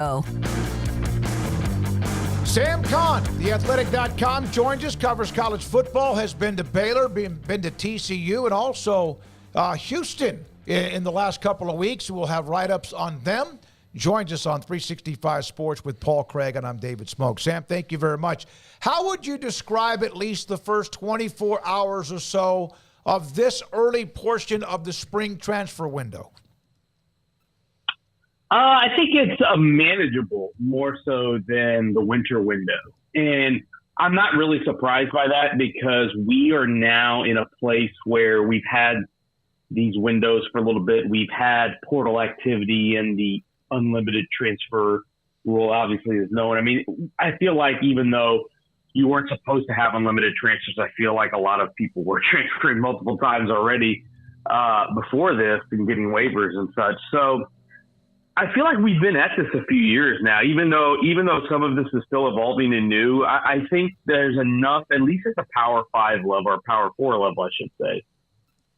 Oh. Sam Kahn, theathletic.com, joins us, covers college football, has been to Baylor, been to TCU, and also Houston in the last couple of weeks. We'll have write-ups on them. Joins us on 365 Sports with Paul Craig, and I'm David Smoak. Sam, thank you very much. How would you describe at least the first 24 hours or so of this early portion of the spring transfer window? I think it's manageable more so than the winter window. And I'm not really surprised by that because we are now in a place where we've had these windows for a little bit. We've had portal activity and the unlimited transfer rule obviously is known. I mean, I feel like even though you weren't supposed to have unlimited transfers, I feel like a lot of people were transferring multiple times already before this and getting waivers and such. So I feel like we've been at this a few years now, even though some of this is still evolving and new. I think there's enough, at least at the Power 5 level or Power 4 level, I should say,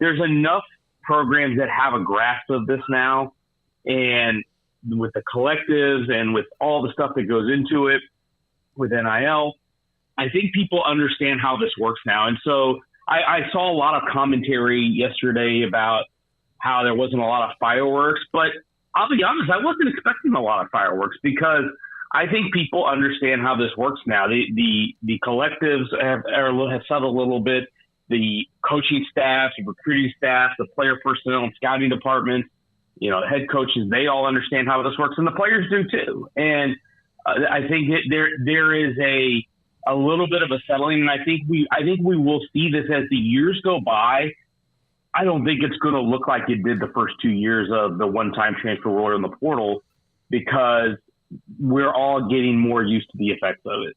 there's enough programs that have a grasp of this now. And with the collectives and with all the stuff that goes into it with NIL, I think people understand how this works now. And so I saw a lot of commentary yesterday about how there wasn't a lot of fireworks, but I'll be honest, I wasn't expecting a lot of fireworks because I think people understand how this works now. The collectives have settled a little bit. The coaching staff, the recruiting staff, the player personnel and scouting departments, head coaches, they all understand how this works, and the players do too. And I think there is a little bit of a settling, and I think we will see this as the years go by. I don't think it's going to look like it did the first 2 years of the one-time transfer rule in the portal because we're all getting more used to the effects of it.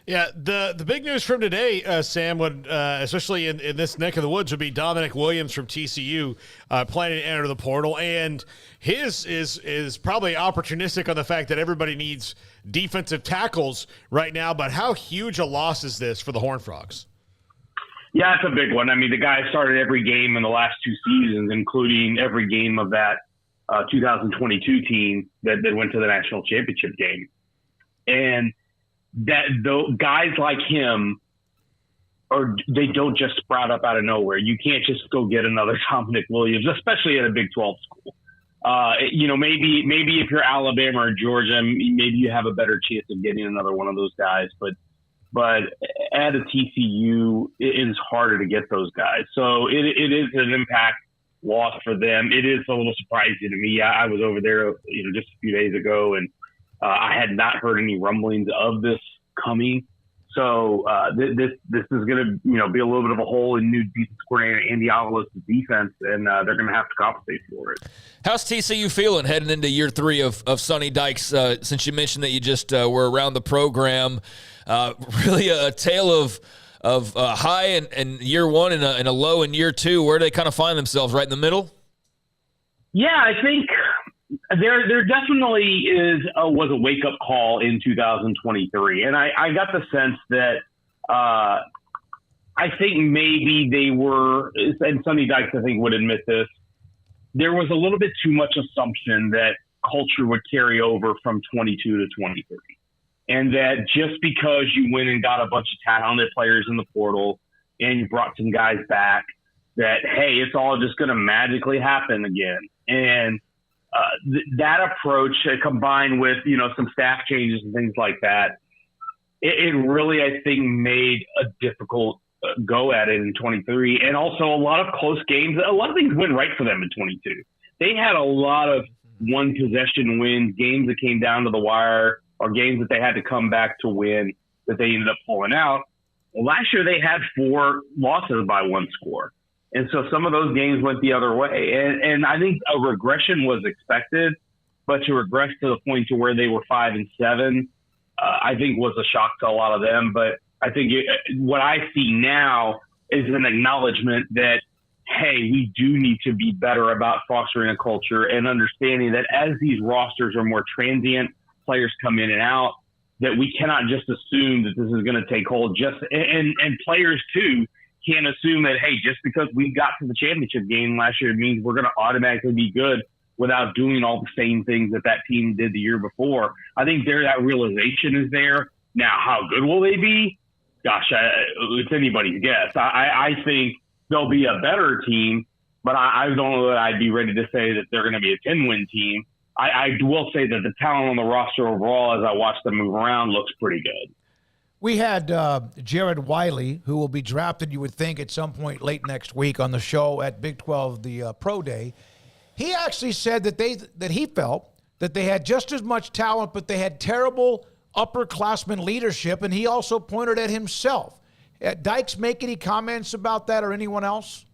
Yeah, the big news from today, Sam, would especially in this neck of the woods, would be Damonic Williams from TCU planning to enter the portal, and his is probably opportunistic on the fact that everybody needs defensive tackles right now. But how huge a loss is this for the Horned Frogs? Yeah, it's a big one. I mean, the guy started every game in the last two seasons, including every game of that 2022 team that went to the national championship game. And that though guys like him they don't just sprout up out of nowhere. You can't just go get another Damonic Williams, especially at a Big 12 school. Maybe if you're Alabama or Georgia, maybe you have a better chance of getting another one of those guys. But at a TCU, it is harder to get those guys. So it is an impact loss for them. It is a little surprising to me. I was over there, just a few days ago, and I had not heard any rumblings of this coming. So this is going to be a little bit of a hole in new defense coordinator Andy Avalos' defense, and they're going to have to compensate for it. How's TCU feeling heading into year 3 of Sonny Dykes? Since you mentioned that you just were around the program, really a tale of high in year 1 and a low in year 2. Where do they kind of find themselves? Right in the middle? Yeah, I think there definitely was a wake-up call in 2023. And I got the sense that I think maybe they were, and Sonny Dykes I think would admit this, there was a little bit too much assumption that culture would carry over from 22 to 23. And that just because you went and got a bunch of talented players in the portal and you brought some guys back, that, hey, it's all just going to magically happen again. And that approach combined with, some staff changes and things like that, it really, I think, made a difficult go at it in 23. And also a lot of close games. A lot of things went right for them in 22. They had a lot of one possession wins, games that came down to the wire, or games that they had to come back to win that they ended up pulling out. Well, last year they had 4 losses by 1 score. And so some of those games went the other way. And I think a regression was expected, but to regress to the point to where they were 5-7, I think was a shock to a lot of them. But I think what I see now is an acknowledgement that, hey, we do need to be better about fostering a culture and understanding that as these rosters are more transient, players come in and out, that we cannot just assume that this is going to take hold. And players too can't assume that, hey, just because we got to the championship game last year, it means we're going to automatically be good without doing all the same things that team did the year before. I think that realization is there. Now, how good will they be? Gosh, it's anybody's guess. I think they'll be a better team, but I don't know that I'd be ready to say that they're going to be a 10-win team. I will say that the talent on the roster overall, as I watch them move around, looks pretty good. We had Jared Wiley, who will be drafted, you would think, at some point late next week on the show at Big 12, the Pro Day. He actually said that he felt that they had just as much talent, but they had terrible upperclassmen leadership, and he also pointed at himself. Dykes make any comments about that or anyone else?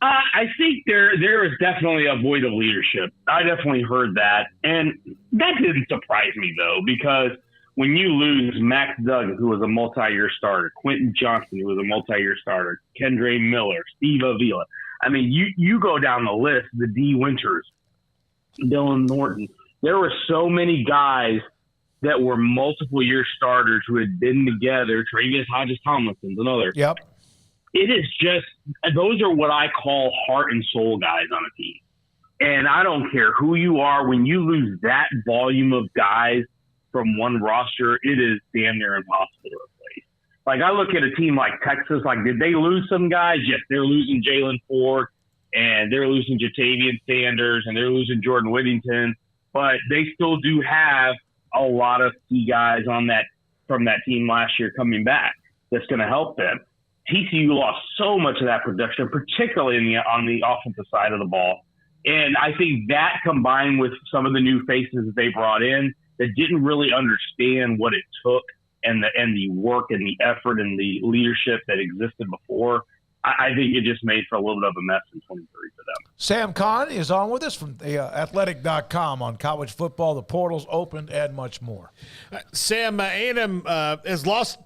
I think there is definitely a void of leadership. I definitely heard that. And that didn't surprise me, though, because when you lose Max Duggan, who was a multi-year starter, Quentin Johnson, who was a multi-year starter, Kendre Miller, Steve Avila. I mean, you go down the list, the D. Winters, Dylan Norton. There were so many guys that were multiple-year starters who had been together. Travius Hodges-Tomlinson's another. Yep. It is just – those are what I call heart and soul guys on a team. And I don't care who you are. When you lose that volume of guys from one roster, it is damn near impossible to replace. Like, I look at a team like Texas, like, did they lose some guys? Yes, they're losing Jalen Ford, and they're losing Jatavian Sanders, and they're losing Jordan Whittington. But they still do have a lot of key guys from that team last year coming back that's going to help them. TCU lost so much of that production, particularly on the offensive side of the ball. And I think that combined with some of the new faces that they brought in that didn't really understand what it took and the work and the effort and the leadership that existed before, I think it just made for a little bit of a mess in 23 for them. Sam Kahn is on with us from the athletic.com on college football, the portals opened, and much more. Sam, A&M has lost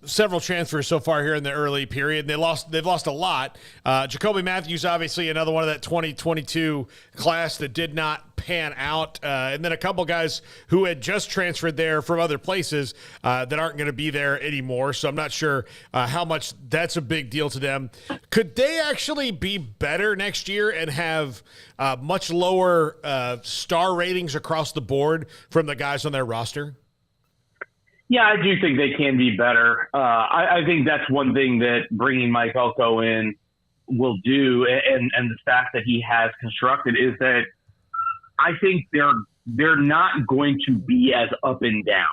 several transfers so far here in the early period. They've lost a lot. Jacoby Matthews, obviously, another one of that 2022 class that did not pan out. And then a couple guys who had just transferred there from other places that aren't going to be there anymore. So I'm not sure how much that's a big deal to them. Could they actually be better next year and have much lower star ratings across the board from the guys on their roster? Yeah, I do think they can be better. I think that's one thing that bringing Mike Elko in will do, and the staff that he has constructed is that I think they're not going to be as up and down.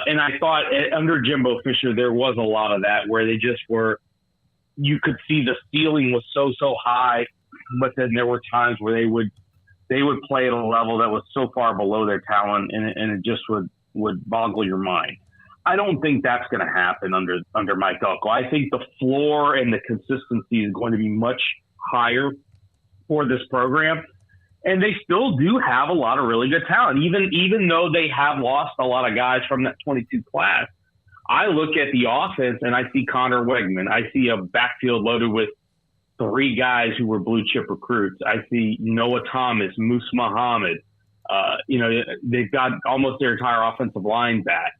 And I thought under Jimbo Fisher, there was a lot of that where they just were, you could see the ceiling was so high, but then there were times where they would play at a level that was so far below their talent, and it just would boggle your mind. I don't think that's going to happen under Mike Elko. I think the floor and the consistency is going to be much higher for this program. And they still do have a lot of really good talent, even though they have lost a lot of guys from that 22 class. I look at the offense and I see Connor Wegman. I see a backfield loaded with 3 guys who were blue chip recruits. I see Noah Thomas, Moose Muhammad. They've got almost their entire offensive line back.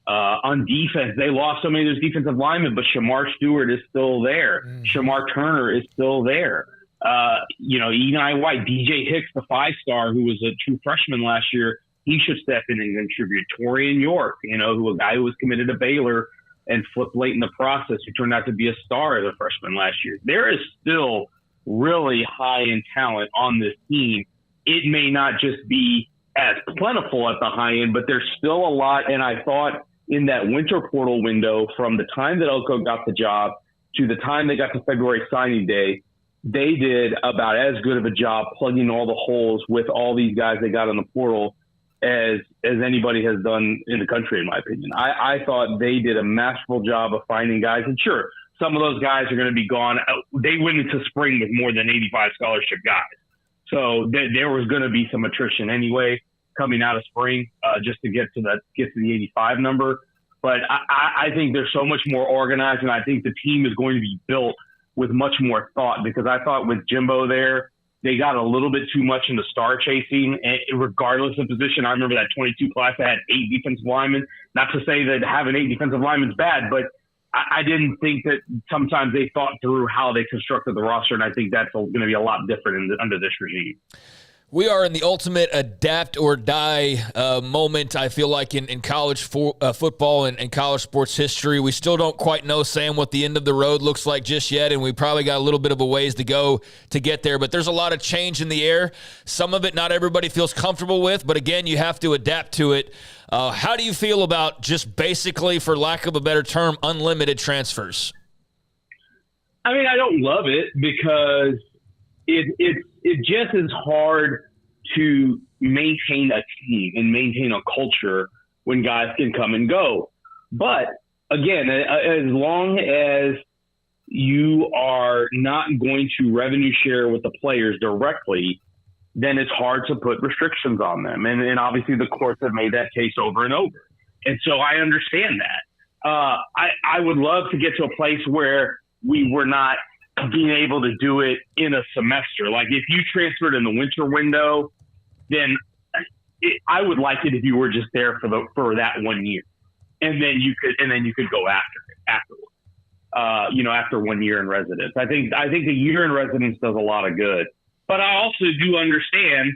On defense, they lost so many of those defensive linemen, but Shamar Stewart is still there. Shamar Turner is still there. Eni White, DJ Hicks, the 5-star who was a true freshman last year, he should step in and contribute. Torian York, a guy who was committed to Baylor and flipped late in the process, who turned out to be a star as a freshman last year. There is still really high in talent on this team. It may not just be as plentiful at the high end, but there's still a lot. And I thought in that winter portal window, from the time that Elko got the job to the time they got to February signing day, they did about as good of a job plugging all the holes with all these guys they got in the portal as anybody has done in the country, in my opinion. I thought they did a masterful job of finding guys. And sure, some of those guys are going to be gone. They went into spring with more than 85 scholarship guys. So there was going to be some attrition anyway coming out of spring just to get to the 85 number. But I think they're so much more organized, and I think the team is going to be built with much more thought, because I thought with Jimbo there, they got a little bit too much into star chasing, and regardless of position. I remember that 22 class that had 8 defensive linemen. Not to say that having 8 defensive linemen is bad, but I didn't think that sometimes they thought through how they constructed the roster, and I think that's going to be a lot different under this regime. We are in the ultimate adapt or die moment, I feel like, in college football and college sports history. We still don't quite know, Sam, what the end of the road looks like just yet, and we probably got a little bit of a ways to go to get there. But there's a lot of change in the air. Some of it not everybody feels comfortable with, but again, you have to adapt to it. How do you feel about just basically, for lack of a better term, unlimited transfers? I mean, I don't love it because it just is hard to maintain a team and maintain a culture when guys can come and go. But again, as long as you are not going to revenue share with the players directly, then it's hard to put restrictions on them. And obviously the courts have made that case over and over. And so I understand that. I would love to get to a place where we were not being able to do it in a semester. Like if you transferred in the winter window, then I would like it if you were just there for that 1 year, and then you could go afterwards. After 1 year in residence. I think a year in residence does a lot of good. But I also do understand,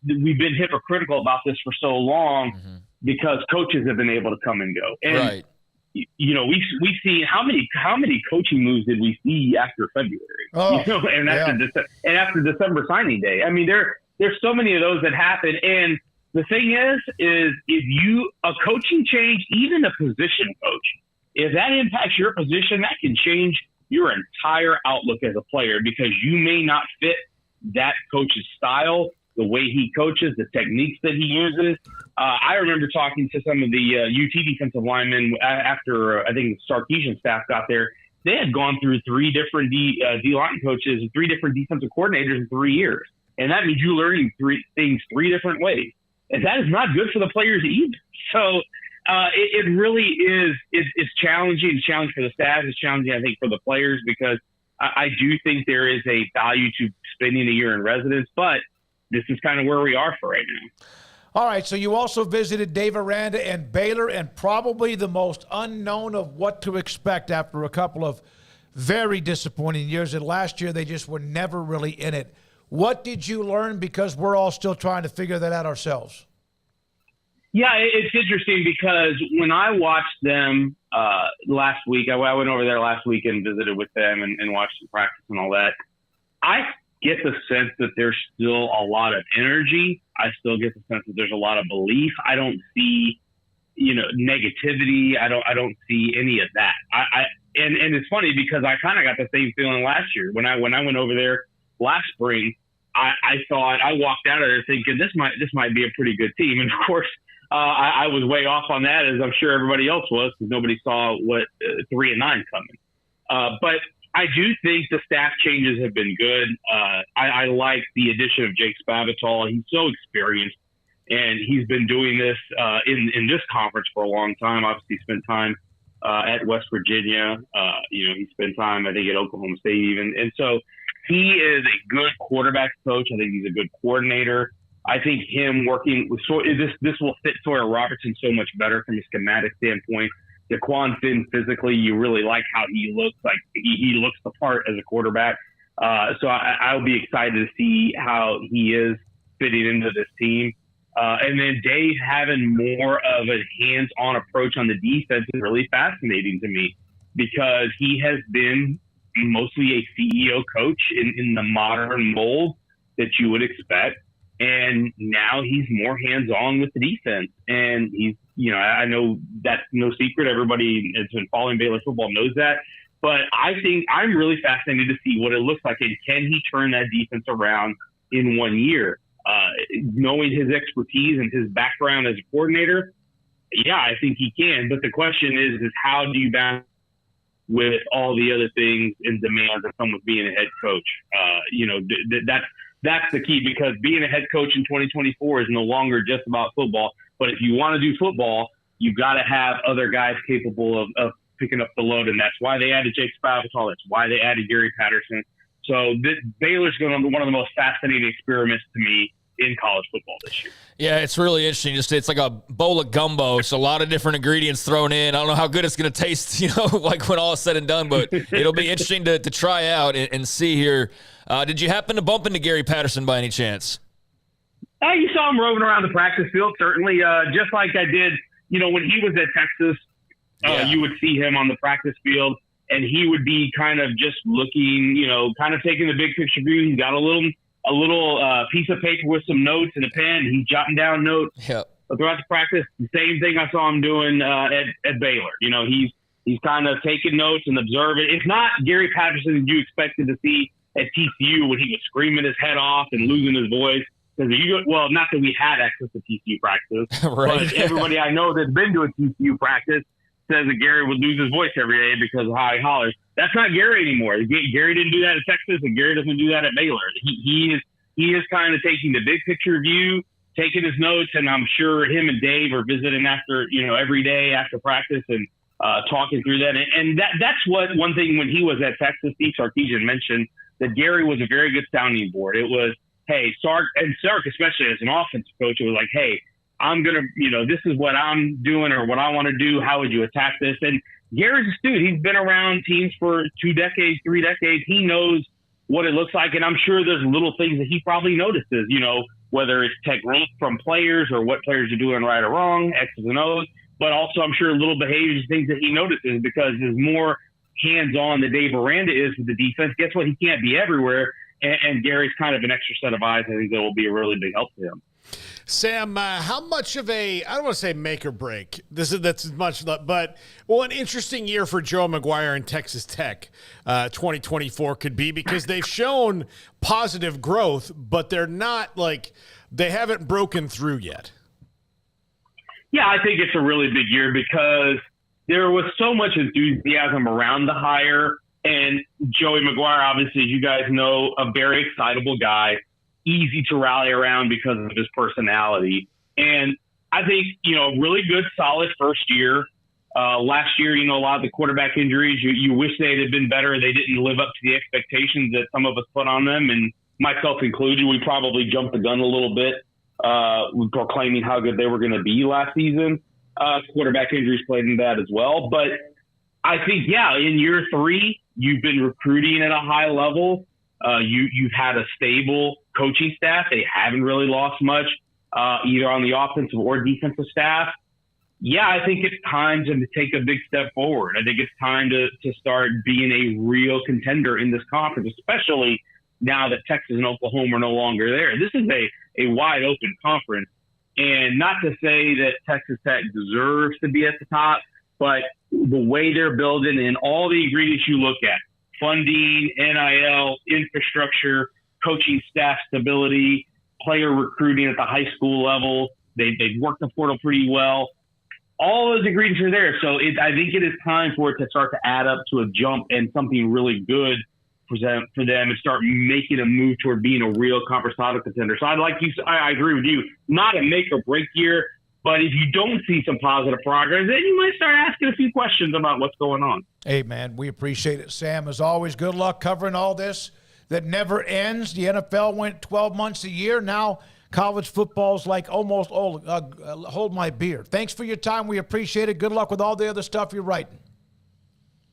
we've been hypocritical about this for so long because coaches have been able to come and go. And right. We've seen how many coaching moves did we see after February? And after December signing day. I mean, there's so many of those that happen. And the thing is if a coaching change, even a position coach, if that impacts your position, that can change your entire outlook as a player because you may not fit that coach's style, the way he coaches, the techniques that he uses. I remember talking to some of the UT defensive linemen after I think the Sarkisian staff got there. They had gone through three different D-line coaches and three different defensive coordinators in 3 years. And that means you learning three different ways. And that is not good for the players either. So it really is it's challenging. It's challenging for the staff. It's challenging, I think, for the players because I do think there is a value to spending a year in residence. But this is kind of where we are for right now. All right, so you also visited Dave Aranda and Baylor, and probably the most unknown of what to expect after a couple of very disappointing years. And last year, they just were never really in it. What did you learn? Because we're all still trying to figure that out ourselves. Yeah, it's interesting because when I watched them last week, I went over there last week and visited with them and watched them practice and all that. I get the sense that there's still a lot of energy. I still get the sense that there's a lot of belief. I don't see, negativity. I don't see any of that. And it's funny because I kind of got the same feeling last year when I went over there last spring. I thought I walked out of there thinking this might be a pretty good team, and of course I was way off on that, as I'm sure everybody else was, because nobody saw what 3-9 coming. But I do think the staff changes have been good. I like the addition of Jake Spavital. He's so experienced, and he's been doing this in this conference for a long time. Obviously, spent time at West Virginia. He spent time, I think, at Oklahoma State even. And so he is a good quarterback coach. I think he's a good coordinator. I think him working with this will fit Sawyer Robertson so much better from a schematic standpoint. Daquan Finn physically, you really like how he looks. Like he looks the part as a quarterback. So I'll be excited to see how he is fitting into this team. And then Dave having more of a hands-on approach on the defense is really fascinating to me because he has been mostly a CEO coach in the modern mold that you would expect. And now he's more hands-on with the defense. And he's, I know that's no secret. Everybody that's been following Baylor football knows that. But I think I'm really fascinated to see what it looks like. And can he turn that defense around in 1 year? Knowing his expertise and his background as a coordinator, yeah, I think he can. But the question is how do you balance with all the other things and demands that come with being a head coach? That's the key, because being a head coach in 2024 is no longer just about football. But if you want to do football, you've got to have other guys capable of picking up the load. And that's why they added Jake Spavital. That's why they added Gary Patterson. So Baylor's going to be one of the most fascinating experiments to me in college football this year. Yeah, it's really interesting. It's like a bowl of gumbo. It's a lot of different ingredients thrown in. I don't know how good it's going to taste, like when all is said and done, but it'll be interesting to try out and see here. Did you happen to bump into Gary Patterson by any chance? You saw him roving around the practice field, certainly, just like I did, when he was at Texas. You would see him on the practice field, and he would be kind of just looking, kind of taking the big picture view. He's got a little piece of paper with some notes and a pen. He's jotting down notes throughout the practice. The same thing I saw him doing at Baylor. He's kind of taking notes and observing. It's not Gary Patterson that you expected to see at TCU when he was screaming his head off and losing his voice. Well, not that we had access to TCU practice, right. But everybody I know that's been to a TCU practice says that Gary would lose his voice every day because of how he hollers. That's not Gary anymore. Gary didn't do that at Texas, and Gary doesn't do that at Baylor. He is kind of taking the big picture view, taking his notes, and I'm sure him and Dave are visiting after every day after practice and talking through that. And that's what one thing when he was at Texas, Steve Sarkisian mentioned that Gary was a very good sounding board. It was, hey, Sark, especially as an offensive coach, it was like, hey, I'm going to, this is what I'm doing or what I want to do. How would you attack this? And Gary's astute. He's been around teams for 2 decades, 3 decades. He knows what it looks like. And I'm sure there's little things that he probably notices, whether it's technique from players or what players are doing right or wrong, X's and O's. But also I'm sure little behaviors, things that he notices because there's more hands-on that Dave Aranda is with the defense. Guess what? He can't be everywhere. And Gary's kind of an extra set of eyes. I think that will be a really big help to him. Sam, how much of I don't want to say make or break. That's as much, but an interesting year for Joe McGuire and Texas Tech, 2024 could be because they've shown positive growth, but they're not they haven't broken through yet. Yeah, I think it's a really big year because there was so much enthusiasm around the hire, and Joey McGuire, obviously, as you guys know, a very excitable guy. Easy to rally around because of his personality. And I think, really good, solid first year. Last year, a lot of the quarterback injuries, you wish they had been better. They didn't live up to the expectations that some of us put on them. And myself included, we probably jumped the gun a little bit, proclaiming how good they were going to be last season. Quarterback injuries played in that as well. But I think, in year 3, you've been recruiting at a high level. You've had a stable coaching staff. They haven't really lost much, either on the offensive or defensive staff. Yeah, I think it's time to take a big step forward. I think it's time to start being a real contender in this conference, especially now that Texas and Oklahoma are no longer there. This is a wide open conference. And not to say that Texas Tech deserves to be at the top, but the way they're building and all the ingredients you look at, funding, NIL, infrastructure, coaching staff stability, player recruiting at the high school level. They've worked the portal pretty well. All those ingredients are there. So I think it is time for it to start to add up to a jump and something really good for them and start making a move toward being a real conference title contender. So I agree with you. Not a make or break year, but if you don't see some positive progress, then you might start asking a few questions about what's going on. Hey, man, we appreciate it, Sam. As always, good luck covering all this that never ends. The NFL went 12 months a year. Now college football's like almost hold my beer. Thanks for your time. We appreciate it. Good luck with all the other stuff you're writing.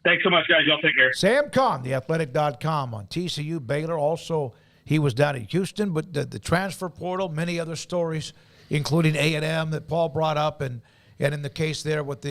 Thanks so much, guys. Y'all take care. Sam Kahn, theathletic.com on TCU, Baylor. Also, he was down in Houston, but the transfer portal, many other stories, including A&M that Paul brought up, and in the case there with the